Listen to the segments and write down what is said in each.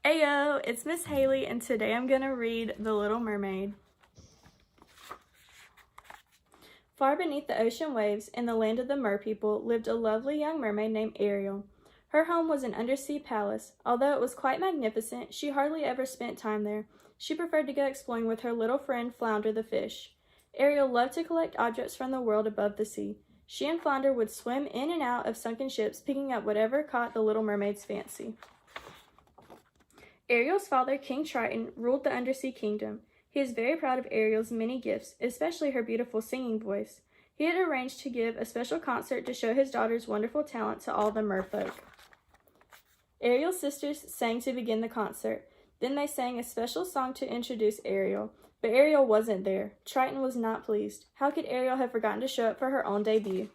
Ayo, it's Miss Haley, and today I'm gonna read The Little Mermaid. Far beneath the ocean waves, in the land of the mer people, lived a lovely young mermaid named Ariel. Her home was an undersea palace. Although it was quite magnificent, she hardly ever spent time there. She preferred to go exploring with her little friend Flounder the fish. Ariel loved to collect objects from the world above the sea. She and Flounder would swim in and out of sunken ships, picking up whatever caught the little mermaid's fancy. Ariel's father, King Triton, ruled the undersea kingdom. He is very proud of Ariel's many gifts, especially her beautiful singing voice. He had arranged to give a special concert to show his daughter's wonderful talent to all the merfolk. Ariel's sisters sang to begin the concert. Then they sang a special song to introduce Ariel. But Ariel wasn't there. Triton was not pleased. How could Ariel have forgotten to show up for her own debut?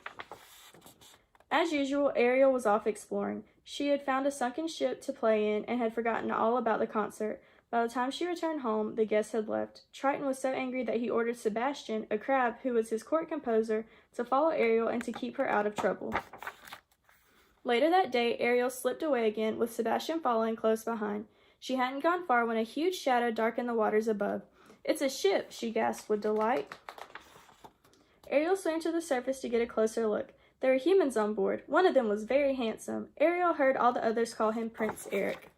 As usual, Ariel was off exploring. She had found a sunken ship to play in and had forgotten all about the concert. By the time she returned home, the guests had left. Triton was so angry that he ordered Sebastian, a crab who was his court composer, to follow Ariel and to keep her out of trouble. Later that day, Ariel slipped away again, with Sebastian following close behind. She hadn't gone far when a huge shadow darkened the waters above. "It's a ship," she gasped with delight. Ariel swam to the surface to get a closer look. There were humans on board. One of them was very handsome. Ariel heard all the others call him Prince Eric.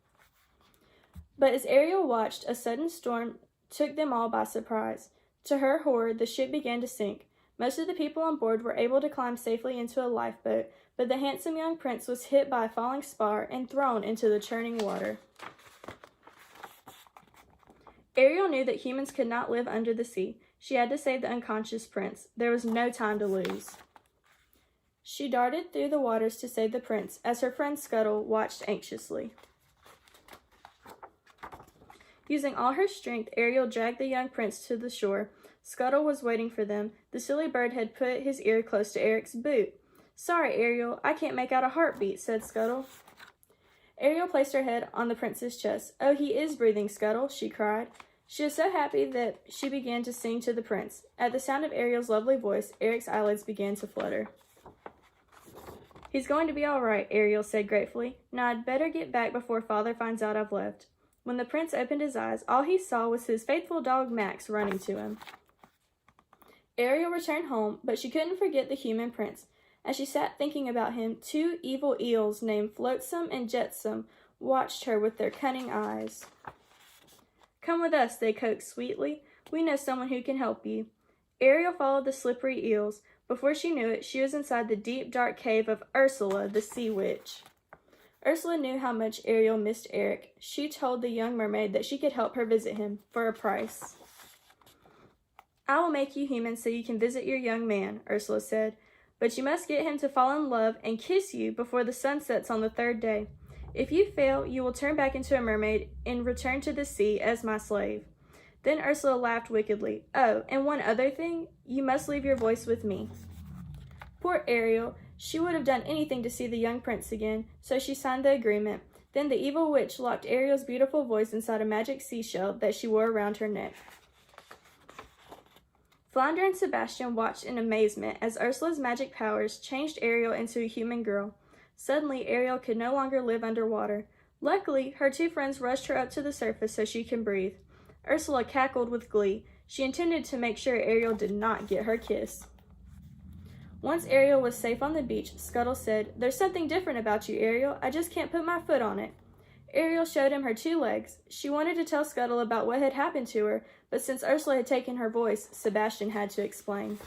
But as Ariel watched, a sudden storm took them all by surprise. To her horror, the ship began to sink. Most of the people on board were able to climb safely into a lifeboat, but the handsome young prince was hit by a falling spar and thrown into the churning water. Ariel knew that humans could not live under the sea. She had to save the unconscious prince. There was no time to lose. She darted through the waters to save the prince, as her friend Scuttle watched anxiously. Using all her strength, Ariel dragged the young prince to the shore. Scuttle was waiting for them. The silly bird had put his ear close to Eric's boot. "Sorry, Ariel, I can't make out a heartbeat," said Scuttle. Ariel placed her head on the prince's chest. "Oh, he is breathing, Scuttle," she cried. She was so happy that she began to sing to the prince. At the sound of Ariel's lovely voice, Eric's eyelids began to flutter. "He's going to be all right," Ariel said gratefully. "Now I'd better get back before Father finds out I've left." When the prince opened his eyes, all he saw was his faithful dog Max running to him. Ariel returned home, but she couldn't forget the human prince. As she sat thinking about him, two evil eels named Flotsam and Jetsam watched her with their cunning eyes. "Come with us," they coaxed sweetly. "We know someone who can help you." Ariel followed the slippery eels. Before she knew it, she was inside the deep, dark cave of Ursula, the sea witch. Ursula knew how much Ariel missed Eric. She told the young mermaid that she could help her visit him, for a price. "I will make you human so you can visit your young man," Ursula said. "But you must get him to fall in love and kiss you before the sun sets on the third day. If you fail, you will turn back into a mermaid and return to the sea as my slave." Then Ursula laughed wickedly. "Oh, and one other thing, you must leave your voice with me." Poor Ariel, she would have done anything to see the young prince again, so she signed the agreement. Then the evil witch locked Ariel's beautiful voice inside a magic seashell that she wore around her neck. Flounder and Sebastian watched in amazement as Ursula's magic powers changed Ariel into a human girl. Suddenly, Ariel could no longer live underwater. Luckily, her two friends rushed her up to the surface so she can breathe. Ursula cackled with glee. She intended to make sure Ariel did not get her kiss. Once Ariel was safe on the beach, Scuttle said, "There's something different about you, Ariel. I just can't put my foot on it." Ariel showed him her two legs. She wanted to tell Scuttle about what had happened to her, but since Ursula had taken her voice, Sebastian had to explain.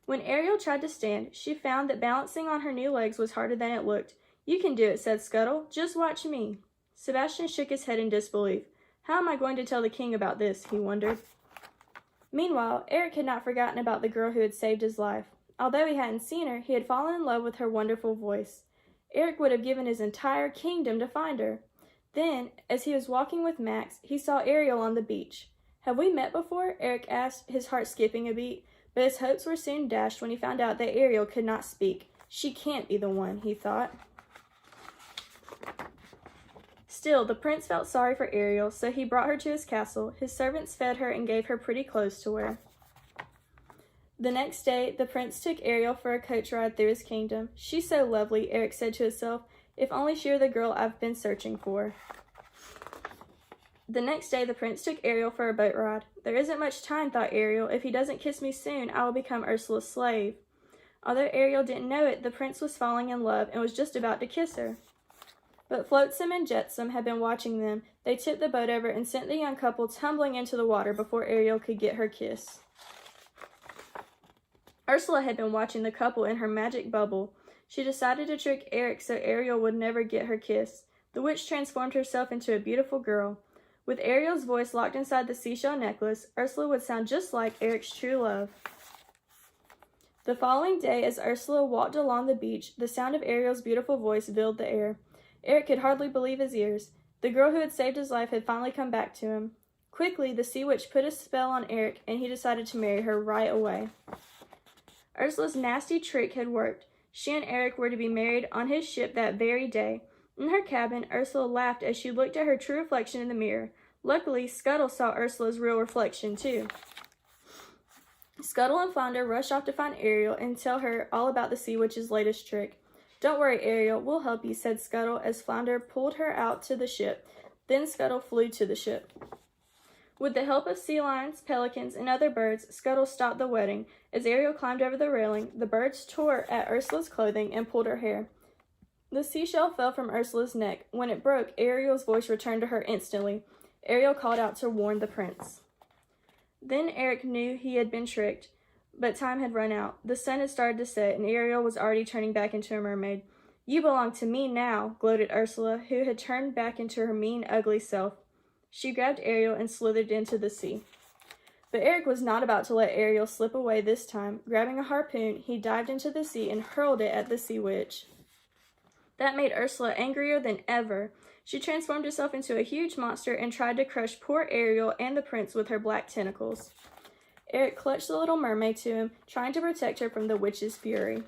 When Ariel tried to stand, she found that balancing on her new legs was harder than it looked. "You can do it," said Scuttle. "Just watch me." Sebastian shook his head in disbelief. "How am I going to tell the king about this?" he wondered. Meanwhile, Eric had not forgotten about the girl who had saved his life. Although he hadn't seen her, he had fallen in love with her wonderful voice. Eric would have given his entire kingdom to find her. Then, as he was walking with Max, he saw Ariel on the beach. "Have we met before?" Eric asked, his heart skipping a beat. But his hopes were soon dashed when he found out that Ariel could not speak. "She can't be the one," he thought. Still, the prince felt sorry for Ariel, so he brought her to his castle. His servants fed her and gave her pretty clothes to wear. The next day, the prince took Ariel for a coach ride through his kingdom. "She's so lovely," Eric said to himself. "If only she were the girl I've been searching for." The next day, the prince took Ariel for a boat ride. There isn't much time, thought Ariel. If he doesn't kiss me soon, I will become Ursula's slave. Although Ariel didn't know it, the prince was falling in love and was just about to kiss her. But Flotsam and Jetsam had been watching them. They tipped the boat over and sent the young couple tumbling into the water before Ariel could get her kiss. Ursula had been watching the couple in her magic bubble. She decided to trick Eric so Ariel would never get her kiss. The witch transformed herself into a beautiful girl. With Ariel's voice locked inside the seashell necklace, Ursula would sound just like Eric's true love. The following day, as Ursula walked along the beach, the sound of Ariel's beautiful voice filled the air. Eric could hardly believe his ears. The girl who had saved his life had finally come back to him. Quickly, the sea witch put a spell on Eric, and he decided to marry her right away. Ursula's nasty trick had worked. She and Eric were to be married on his ship that very day. In her cabin, Ursula laughed as she looked at her true reflection in the mirror. Luckily, Scuttle saw Ursula's real reflection, too. Scuttle and Flounder rushed off to find Ariel and tell her all about the sea witch's latest trick. "Don't worry, Ariel, we'll help you," said Scuttle as Flounder pulled her out to the ship. Then Scuttle flew to the ship. With the help of sea lions, pelicans, and other birds, Scuttle stopped the wedding. As Ariel climbed over the railing, the birds tore at Ursula's clothing and pulled her hair. The seashell fell from Ursula's neck. When it broke, Ariel's voice returned to her instantly. Ariel called out to warn the prince. Then Eric knew he had been tricked, but time had run out. The sun had started to set, and Ariel was already turning back into a mermaid. "You belong to me now," gloated Ursula, who had turned back into her mean, ugly self. She grabbed Ariel and slithered into the sea. But Eric was not about to let Ariel slip away this time. Grabbing a harpoon, he dived into the sea and hurled it at the sea witch. That made Ursula angrier than ever. She transformed herself into a huge monster and tried to crush poor Ariel and the prince with her black tentacles. Eric clutched the little mermaid to him, trying to protect her from the witch's fury.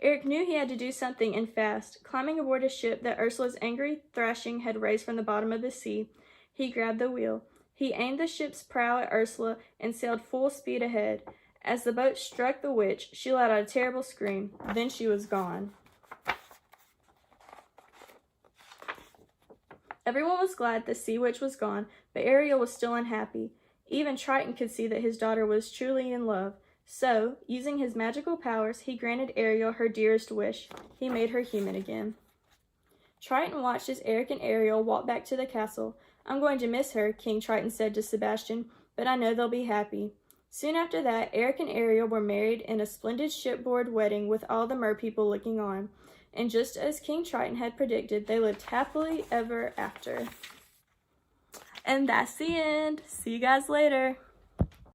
Eric knew he had to do something, and fast. Climbing aboard a ship that Ursula's angry thrashing had raised from the bottom of the sea, he grabbed the wheel. He aimed the ship's prow at Ursula and sailed full speed ahead. As the boat struck the witch, she let out a terrible scream. Then she was gone. Everyone was glad the sea witch was gone, but Ariel was still unhappy. Even Triton could see that his daughter was truly in love. So, using his magical powers, he granted Ariel her dearest wish. He made her human again. Triton watched as Eric and Ariel walked back to the castle. "I'm going to miss her," King Triton said to Sebastian, "but I know they'll be happy." Soon after that, Eric and Ariel were married in a splendid shipboard wedding with all the merpeople looking on. And just as King Triton had predicted, they lived happily ever after. And that's the end. See you guys later.